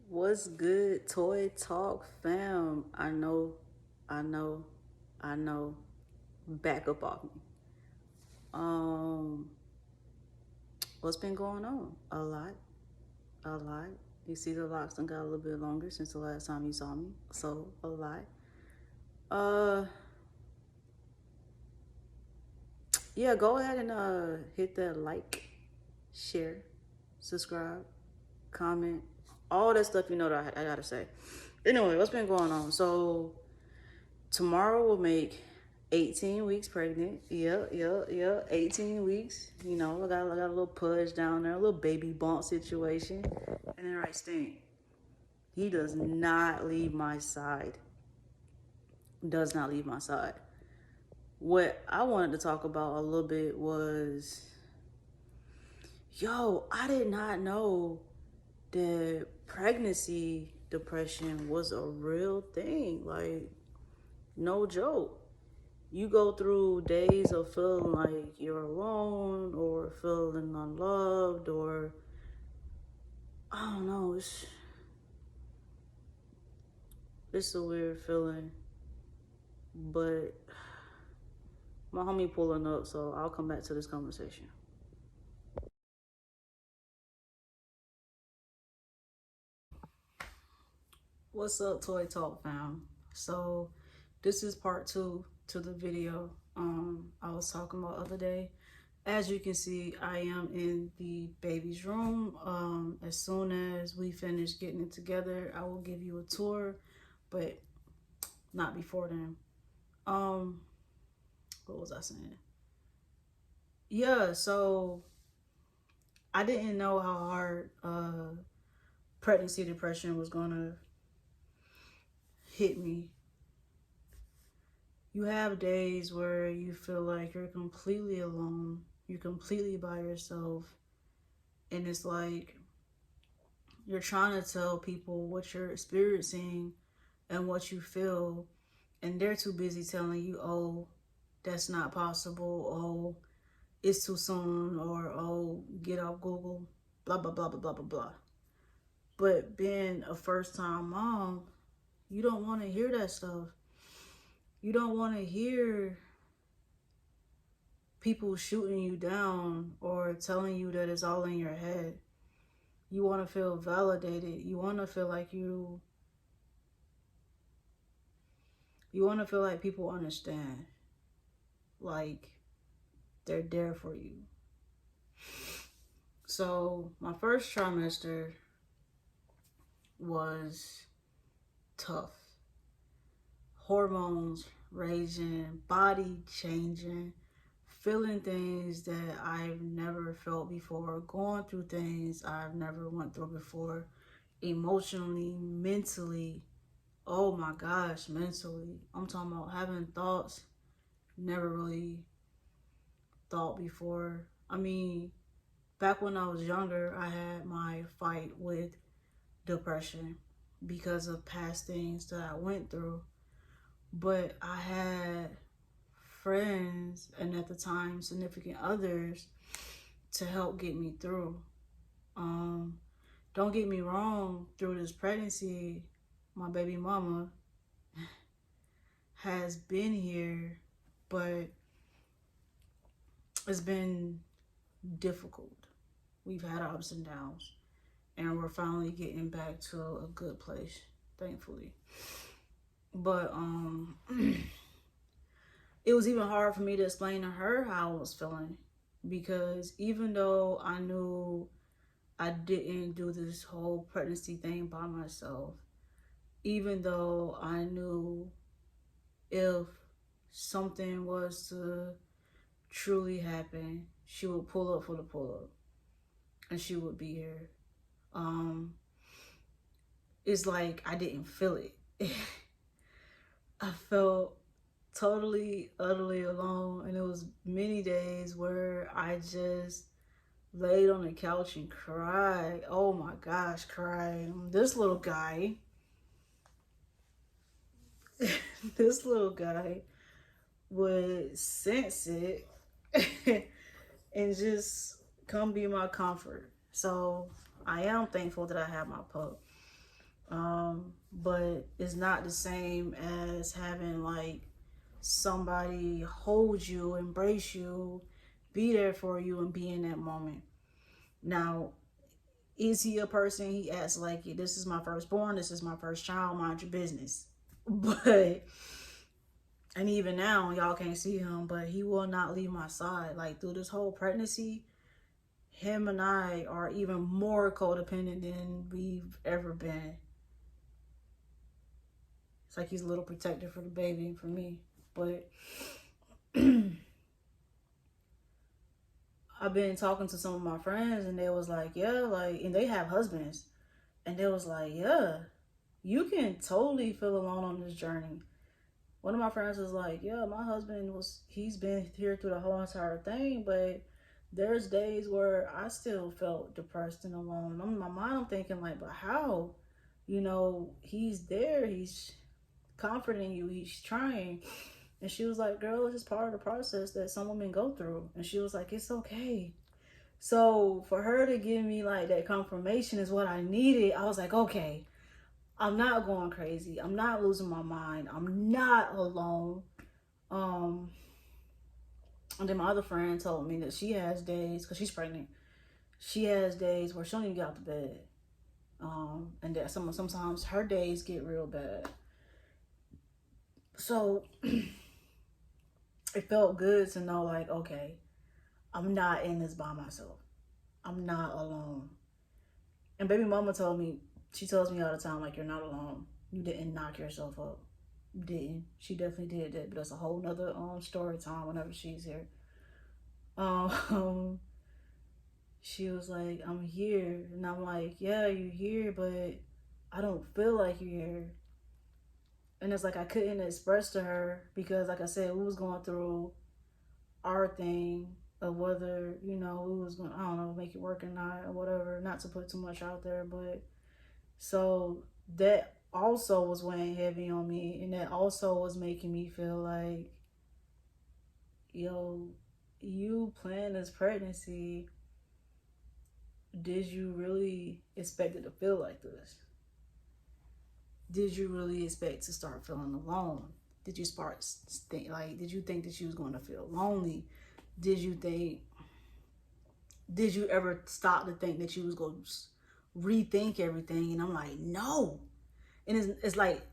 What's good, Toy Talk fam? I know, I know. Back up off me. Um, what's been going on? A lot. You see, the locks done got a little bit longer since the last time you saw me, so a lot. Uh, yeah. Go ahead and hit that like, share, subscribe, comment, all that stuff. You know that I gotta say. Anyway, what's been going on? So tomorrow will make 18 weeks pregnant. Yeah. 18 weeks. You know, I got a little pudge down there, a little baby bump situation. And then right Sting. He does not leave my side. Does not leave my side. What I wanted to talk about a little bit was, I did not know that pregnancy depression was a real thing. Like, no joke. You go through days of feeling like you're alone or feeling unloved, or I don't know, it's a weird feeling. But my homie pulling up, so I'll come back to this conversation. What's up, Toy Talk fam? So this is part two to the video I was talking about the other day. As you can see, I am in the baby's room. As soon as we finish getting it together, I will give you a tour, but not before then. Um, what was I saying? Yeah, so I didn't know how hard pregnancy depression was gonna hit me. You have days where you feel like you're completely alone, you're completely by yourself, and it's like you're trying to tell people what you're experiencing and what you feel, and they're too busy telling you, oh, that's not possible, oh, it's too soon, or oh, get off Google, blah, blah, blah, blah, blah, blah, blah. But being a first time mom, you don't want to hear that stuff. You don't want to hear people shooting you down or telling you that it's all in your head. You want to feel validated. You want to feel like people understand. Like they're there for you. So, my first trimester was tough. Hormones raging, body changing, feeling things that I've never felt before, going through things I've never went through before, emotionally, mentally. Oh my gosh, mentally. I'm talking about having thoughts never really thought before. I mean, back when I was younger, I had my fight with depression because of past things that I went through. But I had friends and at the time significant others to help get me through. Um, don't get me wrong, through this pregnancy, my baby mama has been here, but it's been difficult. We've had ups and downs, and we're finally getting back to a good place, thankfully. But it was even hard for me to explain to her how I was feeling, because even though I knew I didn't do this whole pregnancy thing by myself, even though I knew if something was to truly happen, she would pull up for the pull up and she would be here. Um, it's like I didn't feel it. I felt totally, utterly alone, and it was many days where I just laid on the couch and cried. Oh my gosh, crying. This little guy, this little guy would sense it and just come be my comfort. So I am thankful that I have my pup. But it's not the same as having like somebody hold you, embrace you, be there for you, and be in that moment. Now, is he a person he acts like, this is my firstborn, this is my first child, mind your business? But, and even now, y'all can't see him, but he will not leave my side. Like through this whole pregnancy, him and I are even more codependent than we've ever been. It's like he's a little protector for the baby and for me. But I've been talking to some of my friends and they was like, yeah, like, and they have husbands. And they was like, yeah, you can totally feel alone on this journey. One of my friends was like, yeah, my husband he's been here through the whole entire thing, but there's days where I still felt depressed and alone. In my mind, I'm thinking like, but how? You know, he's there, he's comforting you, he's trying. And she was like, girl, it's just part of the process that some women go through. And she was like, it's okay. So for her to give me like that confirmation is what I needed. I was like, okay, I'm not going crazy. I'm not losing my mind. I'm not alone. Um, and then my other friend told me that she has days, because she's pregnant, she has days where she don't even get out of bed. And that sometimes her days get real bad. So it felt good to know like, okay, I'm not in this by myself. I'm not alone. And baby mama told me, she tells me all the time, like, you're not alone. You didn't knock yourself up. You didn't. She definitely did that, but that's a whole nother story time whenever she's here. Um, she was like, I'm here. And I'm like, yeah, you're here, but I don't feel like you're here. And it's like I couldn't express to her because, like I said, we was going through our thing of whether, you know, we was going to, I don't know, make it work or not or whatever, not to put too much out there. But so that also was weighing heavy on me, and that also was making me feel like, yo, you planned this pregnancy, did you really expect it to feel like this? Did you really expect to start feeling alone? Did you did you think that you was going to feel lonely? Did you ever stop to think that you was going to rethink everything? And I'm like, no. And it's like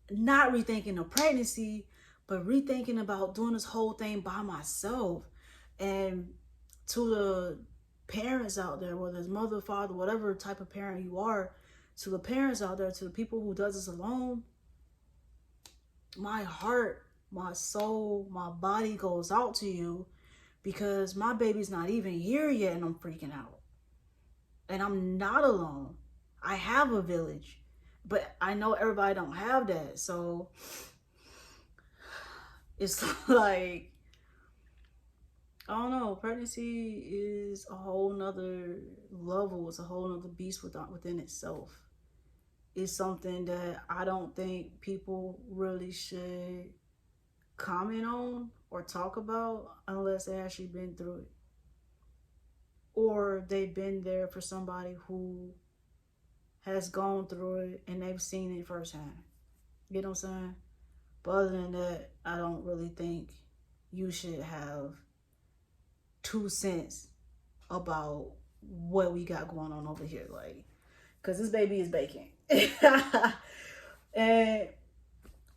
not rethinking the pregnancy, but rethinking about doing this whole thing by myself. And to the parents out there, whether it's mother, father, whatever type of parent you are, to the parents out there, to the people who does this alone, my heart, my soul, my body goes out to you, because my baby's not even here yet and I'm freaking out. And I'm not alone. I have a village, but I know everybody don't have that. So it's like, I don't know, pregnancy is a whole nother level. It's a whole nother beast within itself. It's something that I don't think people really should comment on or talk about unless they actually been through it, or they've been there for somebody who has gone through it and they've seen it firsthand. You know what I'm saying? But other than that, I don't really think you should have 2 cents about what we got going on over here. Like, because this baby is baking. And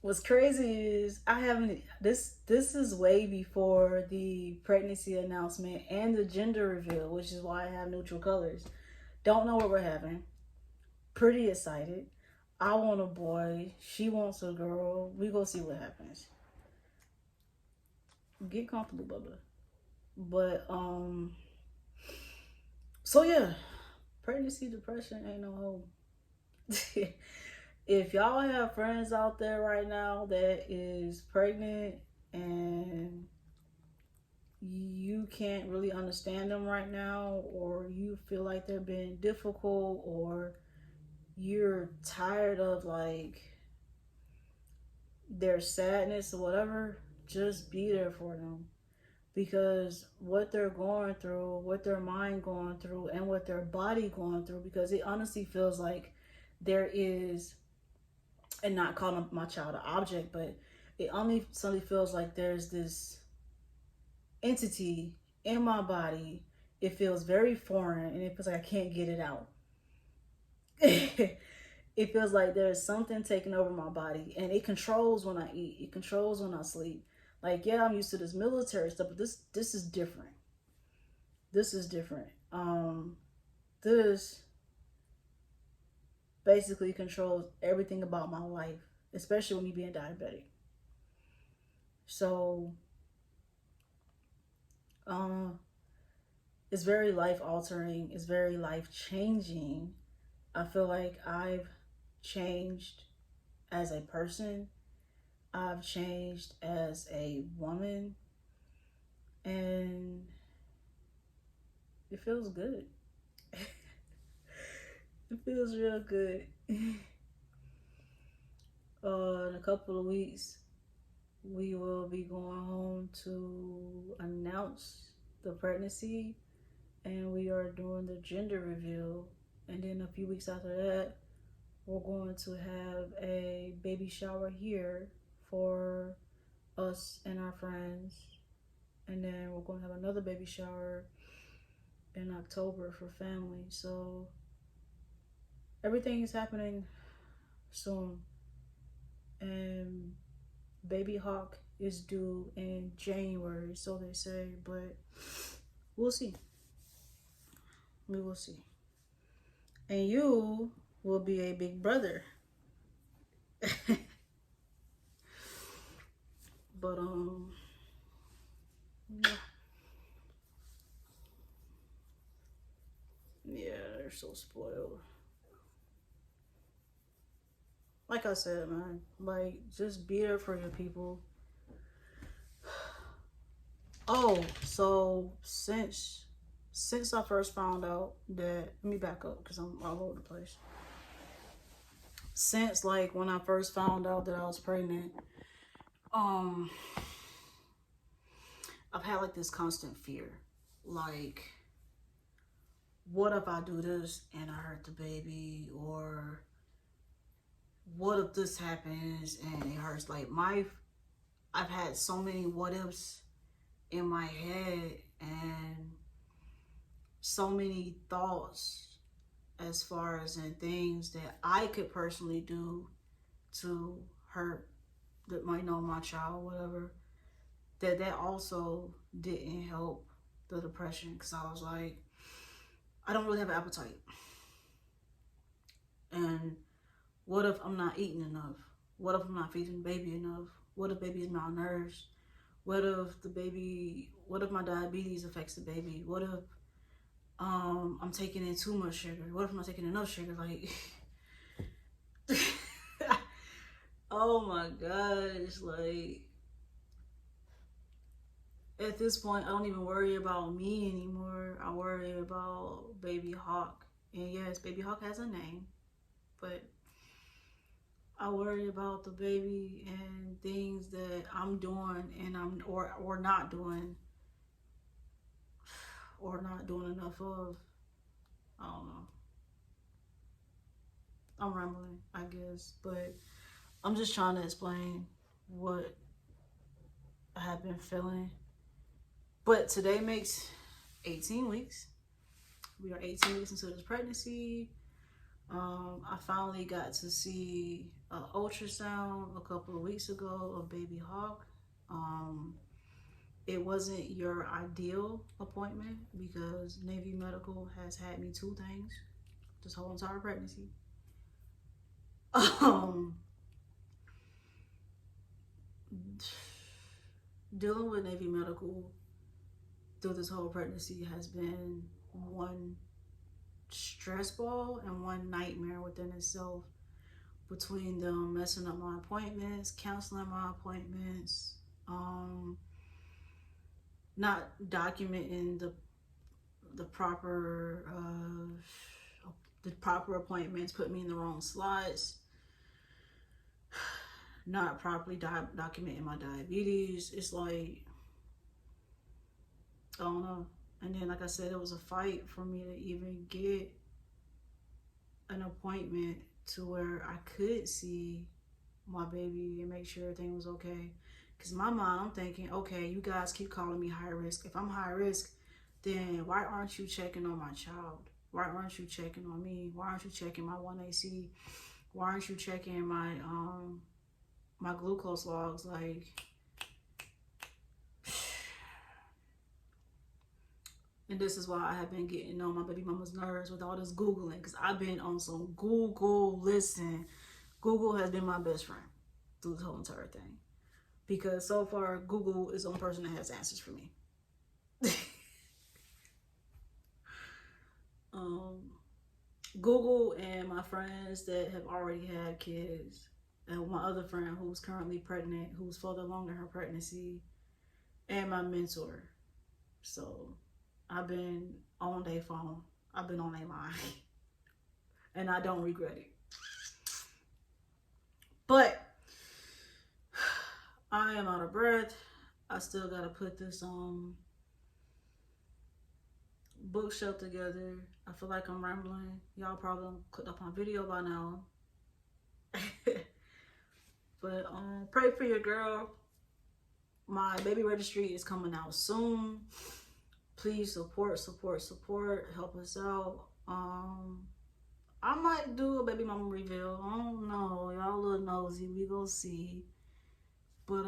what's crazy is I haven't, this is way before the pregnancy announcement and the gender reveal, which is why I have neutral colors. Don't know what we're having. Pretty excited. I want a boy. She wants a girl. We go see what happens. Get comfortable, Bubba. But so yeah, pregnancy depression ain't no hope. If y'all have friends out there right now that is pregnant and you can't really understand them right now, or you feel like they're being difficult, or you're tired of like their sadness or whatever, just be there for them. Because what they're going through, what their mind going through, and what their body going through, because it honestly feels like there is, and not calling my child an object, but it only suddenly feels like there's this entity in my body. It feels very foreign, and it feels like I can't get it out. It feels like there's something taking over my body, and it controls when I eat. It controls when I sleep. Like, yeah, I'm used to this military stuff, but this is different. This is different. This basically controls everything about my life, especially with me being diabetic. So, um, it's very life altering. It's very life changing. I feel like I've changed as a person. I've changed as a woman, and it feels good. It feels real good. In a couple of weeks, we will be going home to announce the pregnancy, and we are doing the gender reveal. And then a few weeks after that, we're going to have a baby shower here for us and our friends. And then we're going to have another baby shower in October for family. So everything is happening soon. And Baby Hawk is due in January, so they say, but we'll see. We will see. And you will be a big brother. But yeah, they're so spoiled. Like I said, man, like just be there for your people. Oh, so since I first found out that, let me back up because I'm all over the place. Since like when I first found out that I was pregnant, um, I've had like this constant fear, like, what if I do this and I hurt the baby, or what if this happens and it hurts? Like I've had so many what ifs in my head, and so many thoughts as far as in things that I could personally do to hurt that might know my child, whatever. That also didn't help the depression, because I was like, I don't really have an appetite. And what if I'm not eating enough? What if I'm not feeding the baby enough? What if baby is malnourished? What if my diabetes affects the baby? What if I'm taking in too much sugar? What if I'm not taking enough sugar? Like, oh my gosh, like, at this point, I don't even worry about me anymore. I worry about Baby Hawk. And yes, Baby Hawk has a name, but I worry about the baby and things that I'm doing and I'm or not doing, or not doing enough of. I don't know. I'm rambling, I guess, but I'm just trying to explain what I have been feeling. But today makes 18 weeks. We are 18 weeks into this pregnancy. I finally got to see an ultrasound a couple of weeks ago of Baby Hawk. It wasn't your ideal appointment because Navy Medical has had me 2 things this whole entire pregnancy. Dealing with Navy Medical through this whole pregnancy has been one stress ball and one nightmare within itself, between them messing up my appointments, canceling my appointments, not documenting the proper appointments, put me in the wrong slots, not properly documenting my diabetes. It's like, I don't know. And then, like I said, it was a fight for me to even get an appointment to where I could see my baby and make sure everything was okay. Because in my mind, I'm thinking, okay, you guys keep calling me high risk. If I'm high risk, then why aren't you checking on my child? Why aren't you checking on me? Why aren't you checking my 1AC? Why aren't you checking my my glucose logs? Like, and this is why I have been getting on my baby mama's nerves with all this Googling, because I've been on some Google. Listen, Google has been my best friend through the whole entire thing, because so far Google is the only person that has answers for me. Google and my friends that have already had kids, and my other friend who's currently pregnant, who's further along in her pregnancy, and my mentor. So I've been on their phone. I've been on their mind. And I don't regret it. But I am out of breath. I still gotta put this bookshelf together. I feel like I'm rambling. Y'all probably clicked up on video by now. But pray for your girl. My baby registry is coming out soon. Please support. Help us out. I might do a baby mama reveal. I don't know. Y'all a little nosy. We gonna see. But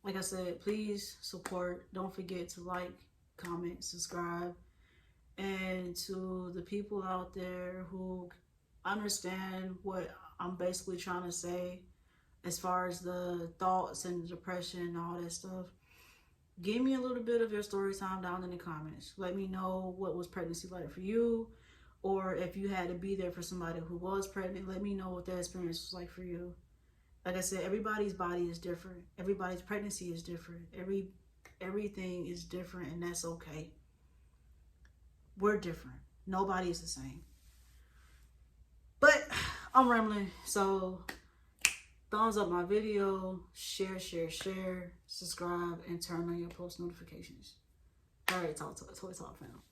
like I said, please support. Don't forget to like, comment, subscribe. And to the people out there who understand what I'm basically trying to say as far as the thoughts and the depression and all that stuff, give me a little bit of your story time down in the comments. Let me know what was pregnancy like for you, or if you had to be there for somebody who was pregnant, let me know what that experience was like for you. Like I said, everybody's body is different. Everybody's pregnancy is different. Everything is different, and that's okay. We're different. Nobody is the same. But I'm rambling, so thumbs up my video, share, subscribe, and turn on your post notifications. All right, Toy Talk fam.